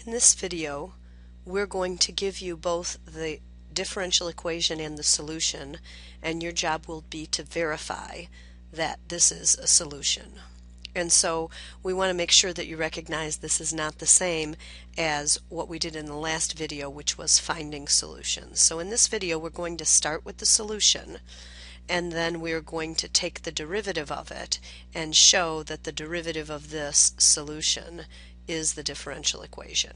In this video, we're going to give you both the differential equation and the solution, and your job will be to verify that this is a solution. And so we want to make sure that you recognize this is not the same as what we did in the last video, which was finding solutions. So in this video, we're going to start with the solution, and then we're going to take the derivative of it and show that the derivative of this solution is the differential equation.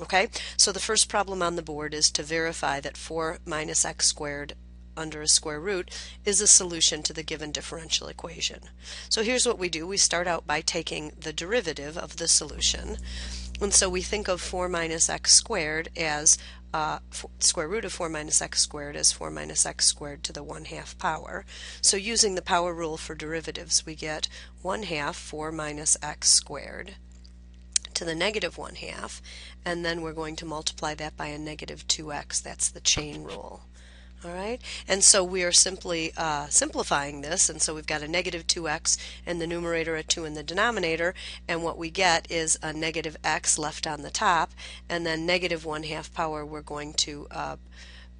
Okay, so the first problem on the board is to verify that 4 minus x squared under a square root is a solution to the given differential equation. So here's what we do. We start out by taking the derivative of the solution. And so we think of 4 minus x squared as square root of 4 minus x squared as 4 minus x squared to the 1/2 power. So using the power rule for derivatives, we get 1/2 4 minus x squared to the negative 1/2, and then we're going to multiply that by a negative 2x. That's the chain rule. All right, and so we are simply simplifying this, and so we've got a negative 2x in the numerator, a 2 in the denominator, and what we get is a negative x left on the top, and then negative 1/2 power. We're going to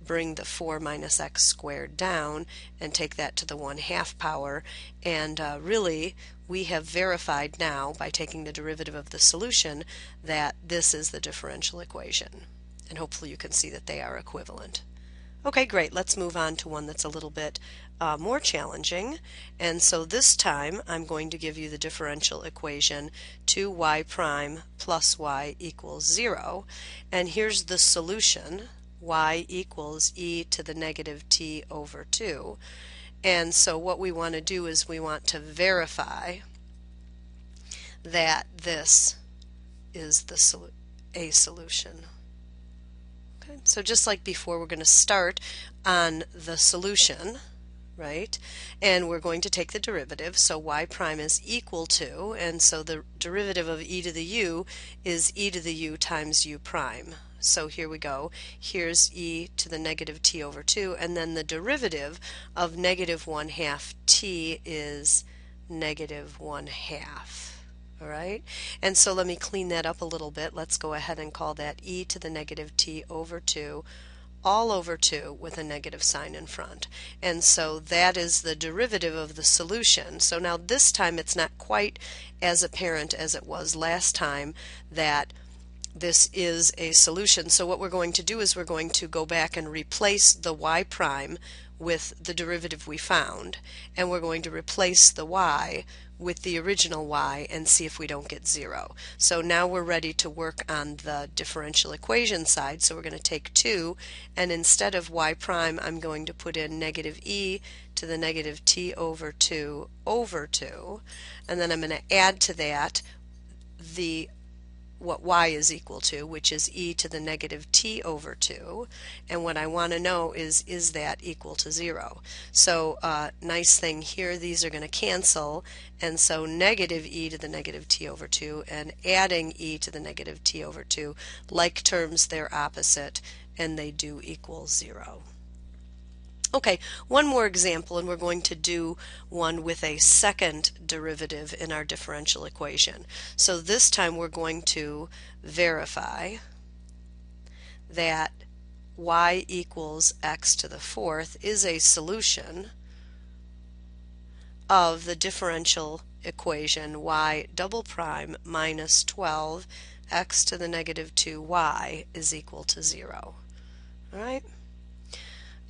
bring the 4 minus x squared down and take that to the 1/2 power, and really we have verified now by taking the derivative of the solution that this is the differential equation, and hopefully you can see that they are equivalent. Okay, great. Let's move on to one that's a little bit more challenging. And so this time I'm going to give you the differential equation 2y prime plus y equals 0. And here's the solution. Y equals e to the negative t over 2. And so what we want to do is we want to verify that this is a solution. Okay, so just like before, we're going to start on the solution, right? And we're going to take the derivative, so y prime is equal to, and so the derivative of e to the u is e to the u times u prime. So here we go. Here's e to the negative t over 2, and then the derivative of negative 1/2 t is negative 1/2. All right, and so let me clean that up a little bit. Let's go ahead and call that e to the negative t over 2 all over 2 with a negative sign in front. And so that is the derivative of the solution. So now this time it's not quite as apparent as it was last time that this is a solution. So what we're going to do is we're going to go back and replace the y prime with the derivative we found, and we're going to replace the y with the original y and see if we don't get 0. So now we're ready to work on the differential equation side. So we're going to take 2, and instead of y prime I'm going to put in negative e to the negative t over 2 over 2, and then I'm going to add to that what y is equal to, which is e to the negative t over 2, and what I want to know is that equal to 0? So nice thing here, these are going to cancel, and so negative e to the negative t over 2 and adding e to the negative t over 2, like terms, they're opposite, and they do equal 0. Okay, one more example, and we're going to do one with a second derivative in our differential equation. So this time we're going to verify that y equals x to the 4th is a solution of the differential equation y double prime minus 12 x to the negative 2y is equal to 0. All right?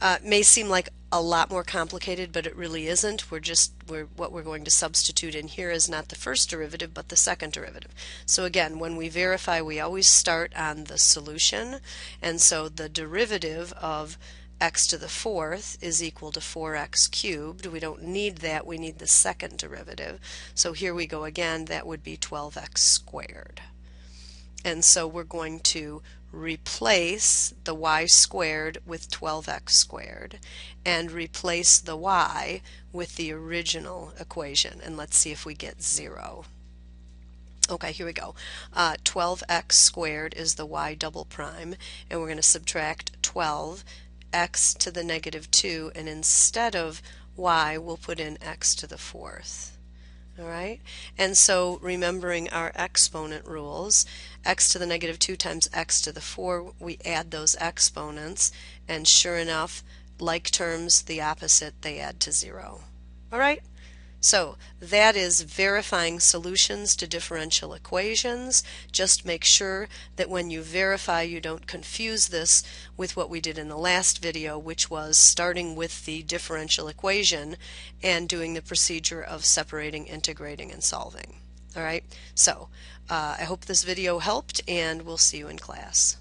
It may seem like a lot more complicated, but it really isn't. What we're going to substitute in here is not the first derivative, but the second derivative. So again, when we verify, we always start on the solution, and so the derivative of x to the 4th is equal to 4x cubed. We don't need that, we need the second derivative. So here we go again, that would be 12x squared. And so we're going to replace the y squared with 12x squared and replace the y with the original equation, and let's see if we get 0. Okay, here we go. 12x squared is the y double prime, and we're going to subtract 12 x to the negative 2, and instead of y we'll put in x to the 4th. All right, and so remembering our exponent rules, x to the negative 2 times x to the 4, we add those exponents, and sure enough, like terms, the opposite, they add to 0. All right, so that is verifying solutions to differential equations. Just make sure that when you verify, you don't confuse this with what we did in the last video, which was starting with the differential equation and doing the procedure of separating, integrating, and solving. All right, so I hope this video helped, and we'll see you in class.